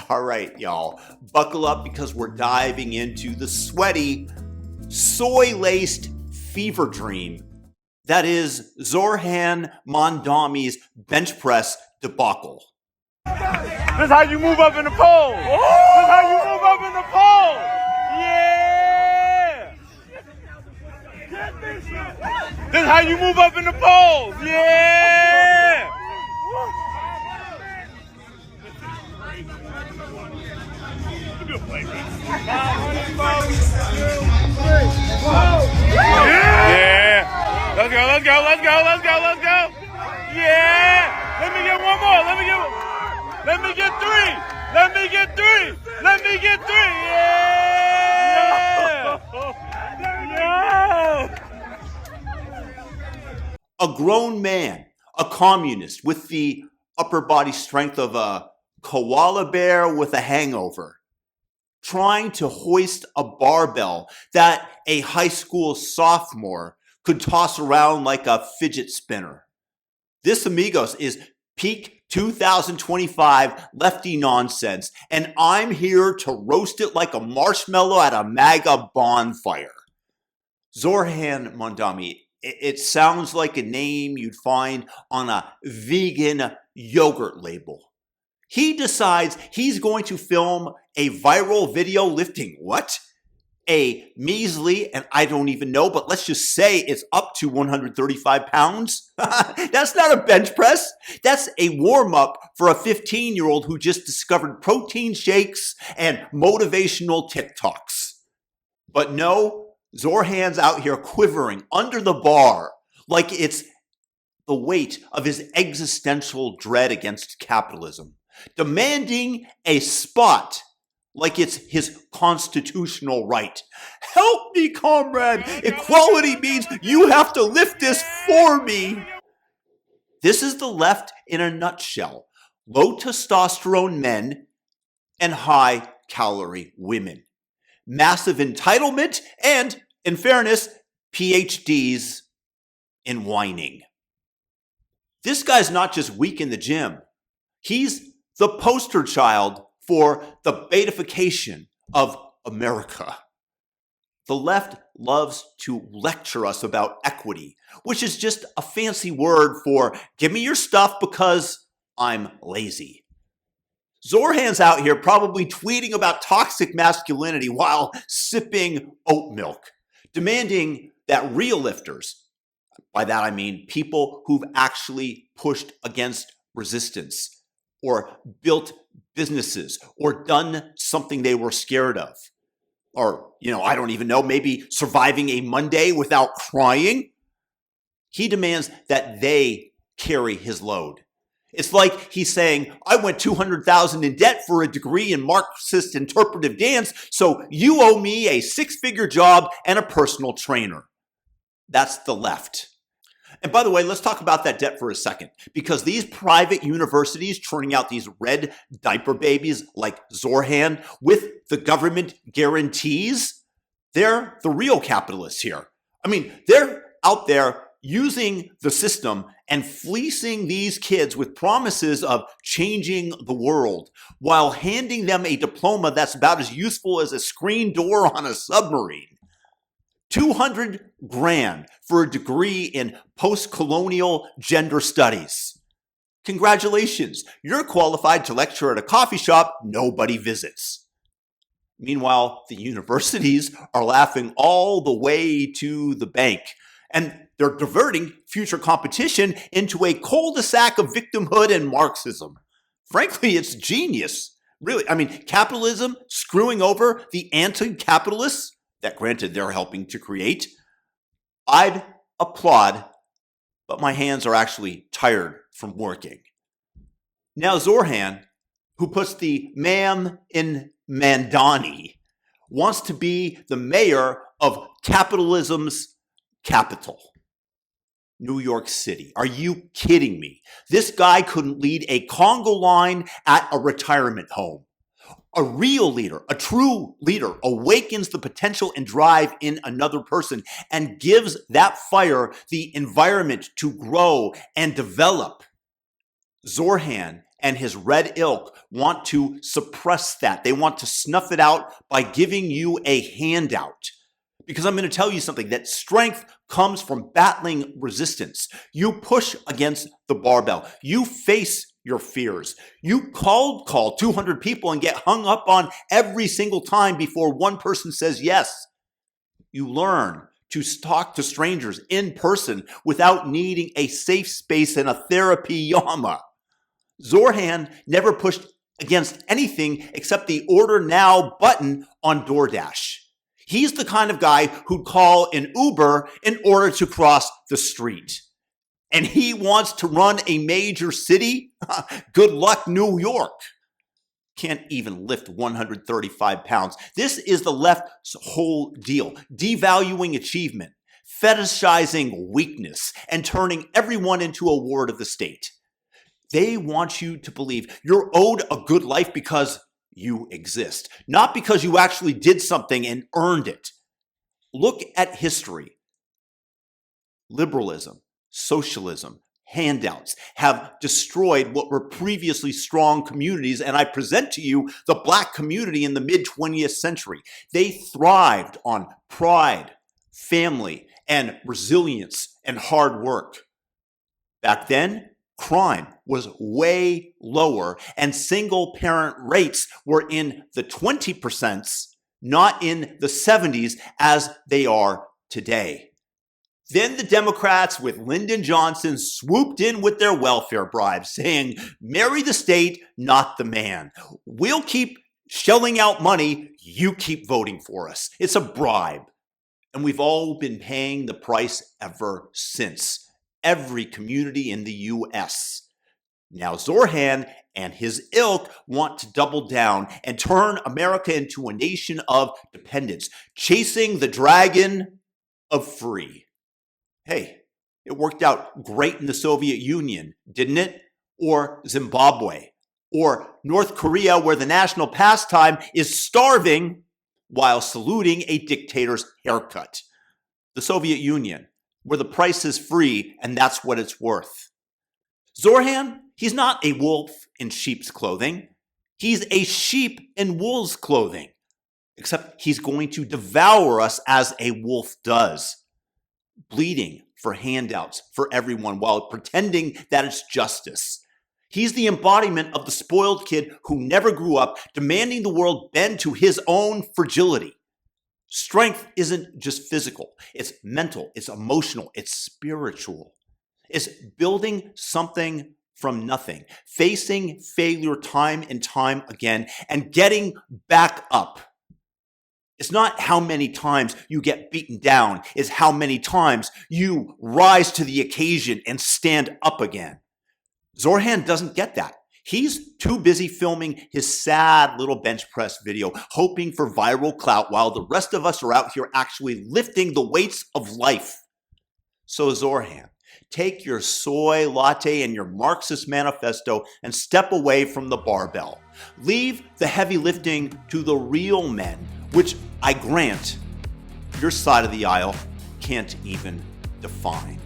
All right, y'all, buckle up because we're diving into the sweaty, soy-laced fever dream that is Zorhan Mandami's bench press debacle. This is how you move up in the pole. This is how you move up in the pole. Yeah. This is how you move up in the pole. Yeah. Yeah. Let's go, let's go, let's go, let's go, let's go. Yeah. Let me get one more. Let me get three. Let me get three. Let me get three. Yeah. No. A grown man, a communist with the upper body strength of a koala bear with a hangover, trying to hoist a barbell that a high school sophomore could toss around like a fidget spinner. This, amigos, is peak 2025 lefty nonsense, and I'm here to roast it like a marshmallow at a MAGA bonfire. Zorhan Mandami, it sounds like a name you'd find on a vegan yogurt label. He decides he's going to film a viral video lifting what? A measly, and I don't even know, but let's just say it's up to 135 pounds. That's not a bench press. That's a warm-up for a 15-year-old who just discovered protein shakes and motivational TikToks. But no, Zorhan's out here quivering under the bar like it's the weight of his existential dread against capitalism, demanding a spot like it's his constitutional right. Help me, comrade. Equality means you have to lift this for me. This is the left in a nutshell. Low testosterone men and high calorie women. Massive entitlement and, in fairness, PhDs in whining. This guy's not just weak in the gym. He's the poster child for the betification of America. The left loves to lecture us about equity, which is just a fancy word for give me your stuff because I'm lazy. Zorhan's out here probably tweeting about toxic masculinity while sipping oat milk, demanding that real lifters, by that I mean people who've actually pushed against resistance or built businesses or done something they were scared of, or, I don't even know, maybe surviving a Monday without crying. He demands that they carry his load. It's like he's saying, I went $200,000 in debt for a degree in Marxist interpretive dance, so you owe me a six-figure job and a personal trainer. That's the left. And by the way, let's talk about that debt for a second, because these private universities churning out these red diaper babies like Zorhan with the government guarantees, they're the real capitalists here. I mean, they're out there using the system and fleecing these kids with promises of changing the world while handing them a diploma that's about as useful as a screen door on a submarine. $200,000 for a degree in post-colonial gender studies. Congratulations, you're qualified to lecture at a coffee shop nobody visits. Meanwhile, the universities are laughing all the way to the bank, and they're diverting future competition into a cul-de-sac of victimhood and Marxism. Frankly, it's genius. Really, capitalism screwing over the anti-capitalists that, granted, they're helping to create. I'd applaud, but my hands are actually tired from working. Now, Zorhan, who puts the ma'am in Mandani, wants to be the mayor of capitalism's capital, New York City. Are you kidding me? This guy couldn't lead a Congo line at a retirement home. A real leader, a true leader, awakens the potential and drive in another person and gives that fire the environment to grow and develop. Zorhan and his red ilk want to suppress that. They want to snuff it out by giving you a handout. Because I'm going to tell you something, that strength comes from battling resistance. You push against the barbell. You face your fears. You cold call 200 people and get hung up on every single time before one person says yes. You learn to talk to strangers in person without needing a safe space and a therapy yama. Zorhan never pushed against anything except the order now button on DoorDash. He's the kind of guy who'd call an Uber in order to cross the street. And he wants to run a major city? Good luck, New York. Can't even lift 135 pounds. This is the left's whole deal. Devaluing achievement, fetishizing weakness, and turning everyone into a ward of the state. They want you to believe you're owed a good life because you exist, not because you actually did something and earned it. Look at history. Liberalism, socialism, handouts have destroyed what were previously strong communities, and I present to you the Black community in the mid-20th century. They thrived on pride, family, and resilience and hard work. Back then, crime was way lower, and single-parent rates were in the 20%, not in the 70s as they are today. Then the Democrats with Lyndon Johnson swooped in with their welfare bribes, saying, marry the state, not the man. We'll keep shelling out money, you keep voting for us. It's a bribe. And we've all been paying the price ever since. Every community in the U.S. Now Zorhan and his ilk want to double down and turn America into a nation of dependence, chasing the dragon of free. Hey, it worked out great in the Soviet Union, didn't it? Or Zimbabwe, or North Korea, where the national pastime is starving while saluting a dictator's haircut. The Soviet Union, where the price is free and that's what it's worth. Zorhan, he's not a wolf in sheep's clothing. He's a sheep in wool's clothing, except he's going to devour us as a wolf does, bleeding for handouts for everyone while pretending that it's justice. He's the embodiment of the spoiled kid who never grew up, demanding the world bend to his own fragility. Strength isn't just physical, it's mental, it's emotional, it's spiritual. It's building something from nothing, facing failure time and time again, and getting back up. It's not how many times you get beaten down, it's how many times you rise to the occasion and stand up again. Zorhan doesn't get that. He's too busy filming his sad little bench press video, hoping for viral clout, while the rest of us are out here actually lifting the weights of life. So Zorhan, take your soy latte and your Marxist manifesto and step away from the barbell. Leave the heavy lifting to the real men, which I grant your side of the aisle can't even define.